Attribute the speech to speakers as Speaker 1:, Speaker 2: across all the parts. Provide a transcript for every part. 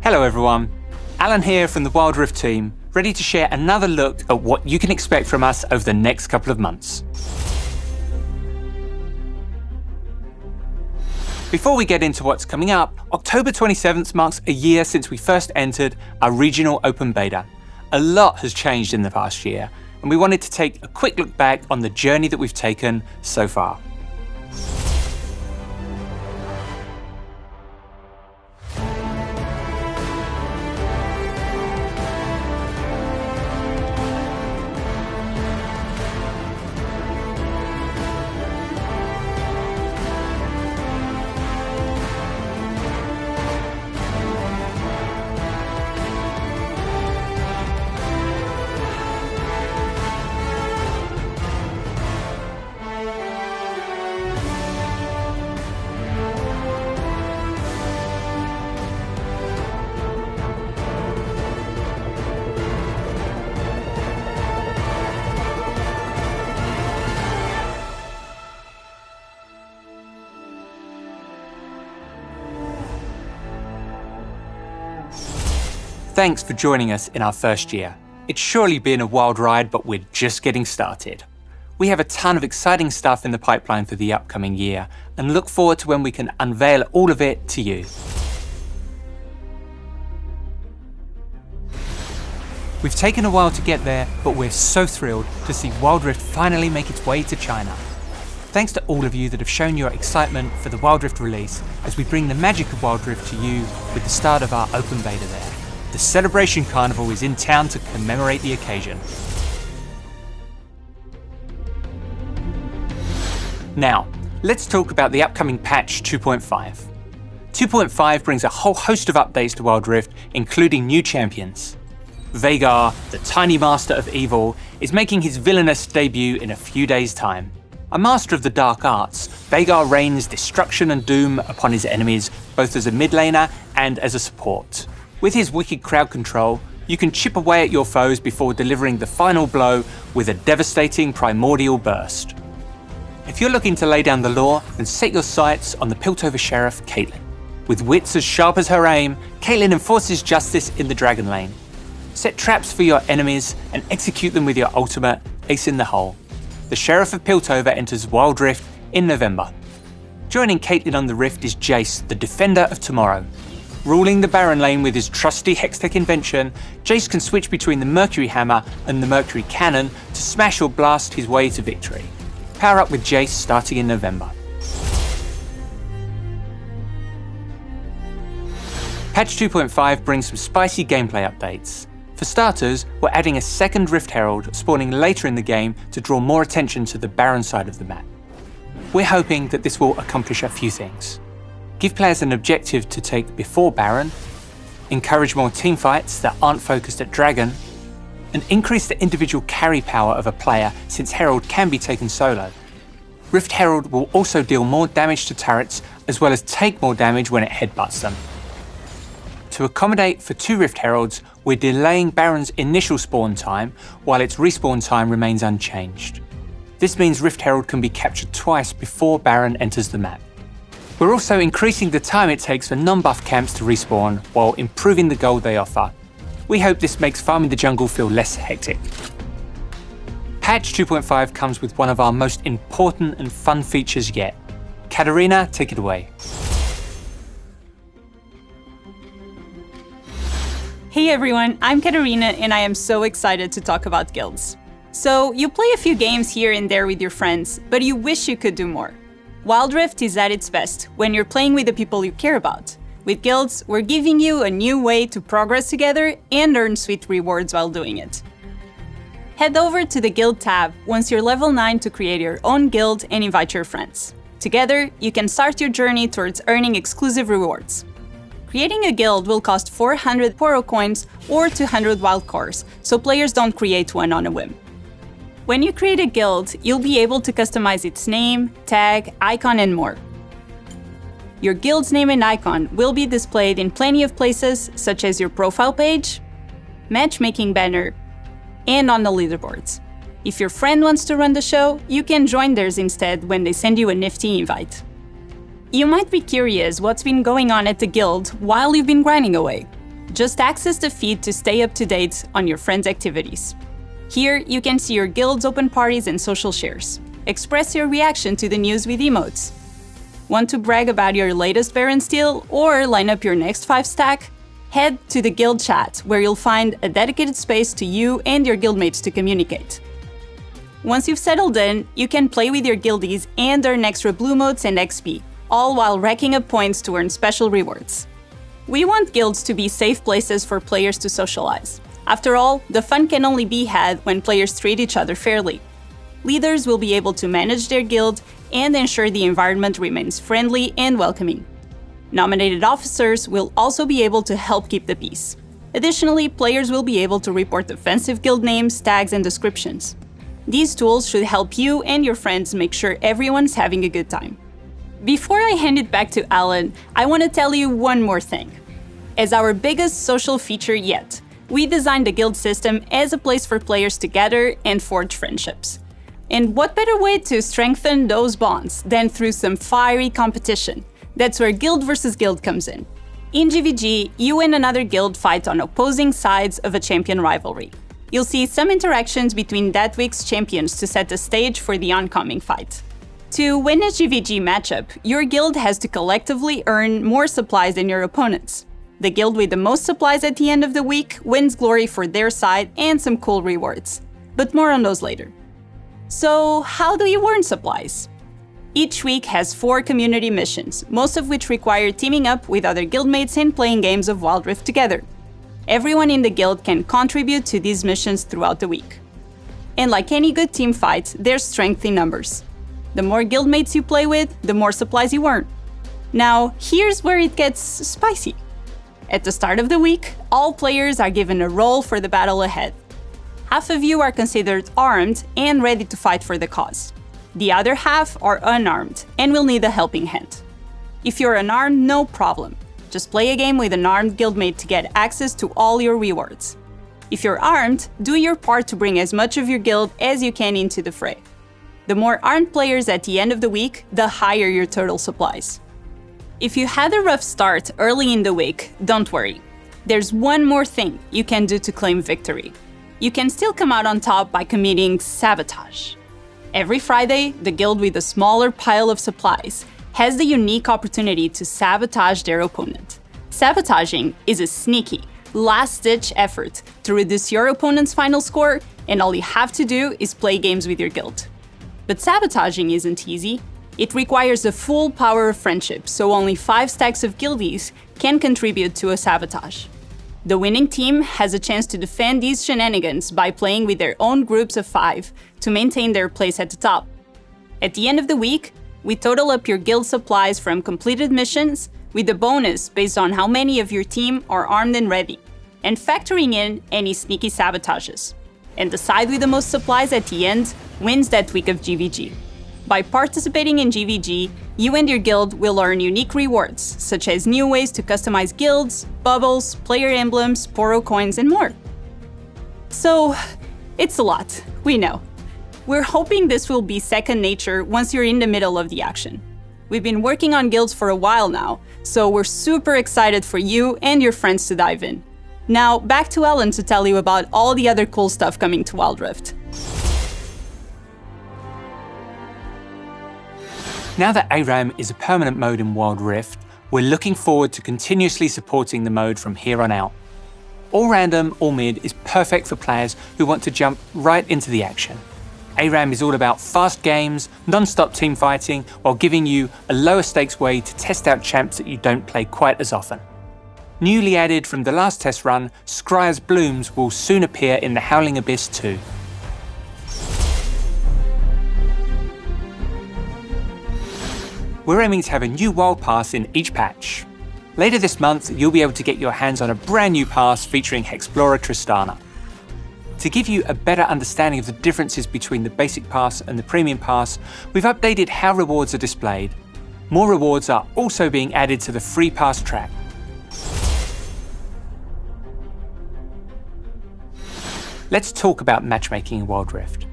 Speaker 1: Hello everyone, Alan here from the Wild Rift team, ready to share another look at what you can expect from us over the next couple of months. Before we get into what's coming up, October 27th marks a year since we first entered our regional open beta. A lot has changed in the past year, and we wanted to take a quick look back on the journey that we've taken so far. Thanks for joining us in our first year. It's surely been a wild ride, but we're just getting started. We have a ton of exciting stuff in the pipeline for the upcoming year and look forward to when we can unveil all of it to you. We've taken a while to get there, but we're so thrilled to see Wild Rift finally make its way to China. Thanks to all of you that have shown your excitement for the Wild Rift release as we bring the magic of Wild Rift to you with the start of our open beta there. The Celebration Carnival is in town to commemorate the occasion. Now, let's talk about the upcoming patch 2.5. 2.5 brings a whole host of updates to Wild Rift, including new champions. Vhagar, the tiny master of evil, is making his villainous debut in a few days' time. A master of the dark arts, Vhagar rains destruction and doom upon his enemies, both as a mid laner and as a support. With his wicked crowd control, you can chip away at your foes before delivering the final blow with a devastating primordial burst. If you're looking to lay down the law, then set your sights on the Piltover Sheriff, Caitlyn. With wits as sharp as her aim, Caitlyn enforces justice in the Dragon Lane. Set traps for your enemies and execute them with your ultimate, Ace in the Hole. The Sheriff of Piltover enters Wild Rift in November. Joining Caitlyn on the Rift is Jace, the Defender of Tomorrow. Ruling the Baron lane with his trusty Hextech invention, Jace can switch between the Mercury Hammer and the Mercury Cannon to smash or blast his way to victory. Power up with Jace starting in November. Patch 2.5 brings some spicy gameplay updates. For starters, we're adding a second Rift Herald spawning later in the game to draw more attention to the Baron side of the map. We're hoping that this will accomplish a few things. Give players an objective to take before Baron, encourage more teamfights that aren't focused at Dragon, and increase the individual carry power of a player since Herald can be taken solo. Rift Herald will also deal more damage to turrets as well as take more damage when it headbutts them. To accommodate for 2 Rift Heralds, we're delaying Baron's initial spawn time while its respawn time remains unchanged. This means Rift Herald can be captured twice before Baron enters the map. We're also increasing the time it takes for non-buff camps to respawn while improving the gold they offer. We hope this makes farming the jungle feel less hectic. Patch 2.5 comes with one of our most important and fun features yet. Katarina, take it away.
Speaker 2: Hey everyone, I'm Katarina and I am so excited to talk about guilds. So, you play a few games here and there with your friends, but you wish you could do more. Wild Rift is at its best when you're playing with the people you care about. With guilds, we're giving you a new way to progress together and earn sweet rewards while doing it. Head over to the Guild tab once you're level 9 to create your own guild and invite your friends. Together, you can start your journey towards earning exclusive rewards. Creating a guild will cost 400 Poro coins or 200 wild cores, so players don't create one on a whim. When you create a guild, you'll be able to customize its name, tag, icon, and more. Your guild's name and icon will be displayed in plenty of places, such as your profile page, matchmaking banner, and on the leaderboards. If your friend wants to run the show, you can join theirs instead when they send you a nifty invite. You might be curious what's been going on at the guild while you've been grinding away. Just access the feed to stay up to date on your friends' activities. Here, you can see your guild's open parties and social shares. Express your reaction to the news with emotes. Want to brag about your latest Baron steal or line up your next 5-stack? Head to the guild chat, where you'll find a dedicated space to you and your guildmates to communicate. Once you've settled in, you can play with your guildies and earn extra blue motes and XP, all while racking up points to earn special rewards. We want guilds to be safe places for players to socialize. After all, the fun can only be had when players treat each other fairly. Leaders will be able to manage their guild and ensure the environment remains friendly and welcoming. Nominated officers will also be able to help keep the peace. Additionally, players will be able to report offensive guild names, tags, and descriptions. These tools should help you and your friends make sure everyone's having a good time. Before I hand it back to Alan, I want to tell you one more thing. As our biggest social feature yet, we designed the guild system as a place for players to gather and forge friendships. And what better way to strengthen those bonds than through some fiery competition? That's where guild versus guild comes in. In GVG, you and another guild fight on opposing sides of a champion rivalry. You'll see some interactions between that week's champions to set the stage for the oncoming fight. To win a GVG matchup, your guild has to collectively earn more supplies than your opponents. The guild with the most supplies at the end of the week wins glory for their side and some cool rewards. But more on those later. So, how do you earn supplies? Each week has 4 community missions, most of which require teaming up with other guildmates and playing games of Wild Rift together. Everyone in the guild can contribute to these missions throughout the week. And like any good team fight, there's strength in numbers. The more guildmates you play with, the more supplies you earn. Now, here's where it gets spicy. At the start of the week, all players are given a role for the battle ahead. Half of you are considered armed and ready to fight for the cause. The other half are unarmed and will need a helping hand. If you're unarmed, no problem. Just play a game with an armed guildmate to get access to all your rewards. If you're armed, do your part to bring as much of your guild as you can into the fray. The more armed players at the end of the week, the higher your total supplies. If you had a rough start early in the week, don't worry. There's one more thing you can do to claim victory. You can still come out on top by committing sabotage. Every Friday, the guild with a smaller pile of supplies has the unique opportunity to sabotage their opponent. Sabotaging is a sneaky, last-ditch effort to reduce your opponent's final score, and all you have to do is play games with your guild. But sabotaging isn't easy. It requires the full power of friendship, so only 5 stacks of guildies can contribute to a sabotage. The winning team has a chance to defend these shenanigans by playing with their own groups of 5 to maintain their place at the top. At the end of the week, we total up your guild supplies from completed missions with a bonus based on how many of your team are armed and ready, and factoring in any sneaky sabotages. And the side with the most supplies at the end wins that week of GVG. By participating in GVG, you and your guild will earn unique rewards, such as new ways to customize guilds, bubbles, player emblems, Poro coins, and more. So, it's a lot, we know. We're hoping this will be second nature once you're in the middle of the action. We've been working on guilds for a while now, so we're super excited for you and your friends to dive in. Now, back to Ellen to tell you about all the other cool stuff coming to Wild Rift.
Speaker 1: Now that ARAM is a permanent mode in Wild Rift, we're looking forward to continuously supporting the mode from here on out. All random, all mid is perfect for players who want to jump right into the action. ARAM is all about fast games, non-stop team fighting, while giving you a lower stakes way to test out champs that you don't play quite as often. Newly added from the last test run, Scryer's Blooms will soon appear in the Howling Abyss too. We're aiming to have a new wild pass in each patch. Later this month, you'll be able to get your hands on a brand new pass featuring Hexplorer Tristana. To give you a better understanding of the differences between the basic pass and the premium pass, we've updated how rewards are displayed. More rewards are also being added to the free pass track. Let's talk about matchmaking in Wild Rift.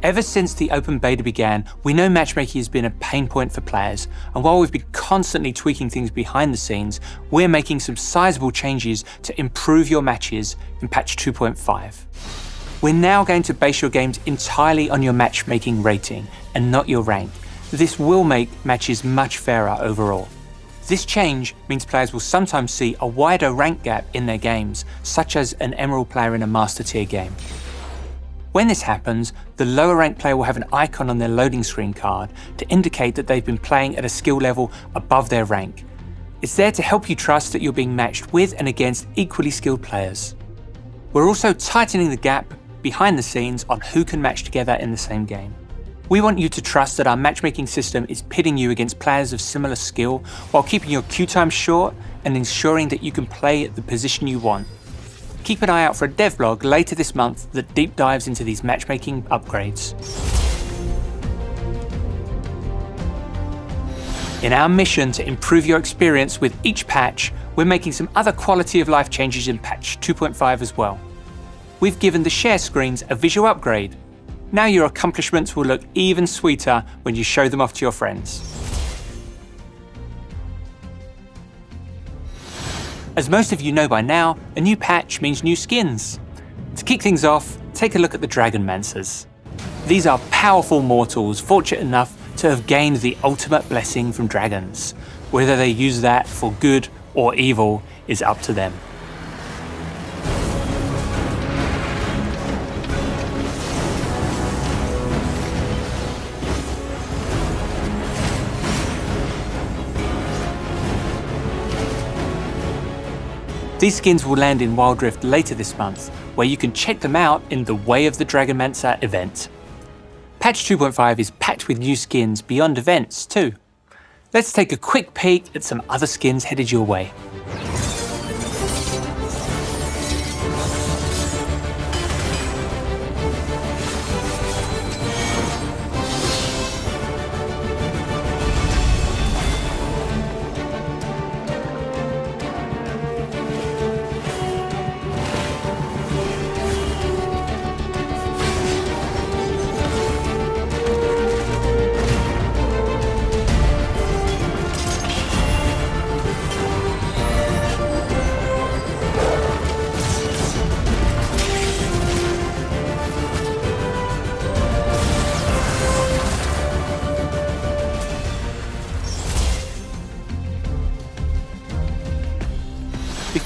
Speaker 1: Ever since the open beta began, we know matchmaking has been a pain point for players, and while we've been constantly tweaking things behind the scenes, we're making some sizable changes to improve your matches in patch 2.5. We're now going to base your games entirely on your matchmaking rating and not your rank. This will make matches much fairer overall. This change means players will sometimes see a wider rank gap in their games, such as an Emerald player in a Master Tier game. When this happens, the lower ranked player will have an icon on their loading screen card to indicate that they've been playing at a skill level above their rank. It's there to help you trust that you're being matched with and against equally skilled players. We're also tightening the gap behind the scenes on who can match together in the same game. We want you to trust that our matchmaking system is pitting you against players of similar skill while keeping your queue time short and ensuring that you can play at the position you want. Keep an eye out for a devlog later this month that deep dives into these matchmaking upgrades. In our mission to improve your experience with each patch, we're making some other quality of life changes in patch 2.5 as well. We've given the share screens a visual upgrade. Now your accomplishments will look even sweeter when you show them off to your friends. As most of you know by now, a new patch means new skins. To kick things off, take a look at the Dragonmancers. These are powerful mortals fortunate enough to have gained the ultimate blessing from dragons. Whether they use that for good or evil is up to them. These skins will land in Wild Rift later this month, where you can check them out in the Way of the Dragonmancer event. Patch 2.5 is packed with new skins beyond events too. Let's take a quick peek at some other skins headed your way.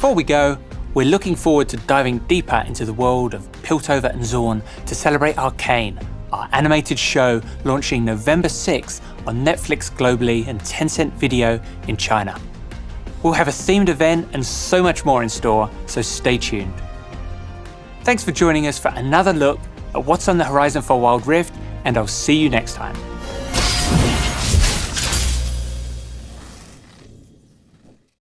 Speaker 1: Before we go, we're looking forward to diving deeper into the world of Piltover and Zorn to celebrate Arcane, our animated show launching November 6th on Netflix globally and Tencent Video in China. We'll have a themed event and so much more in store, so stay tuned. Thanks for joining us for another look at what's on the horizon for Wild Rift, and I'll see you next time.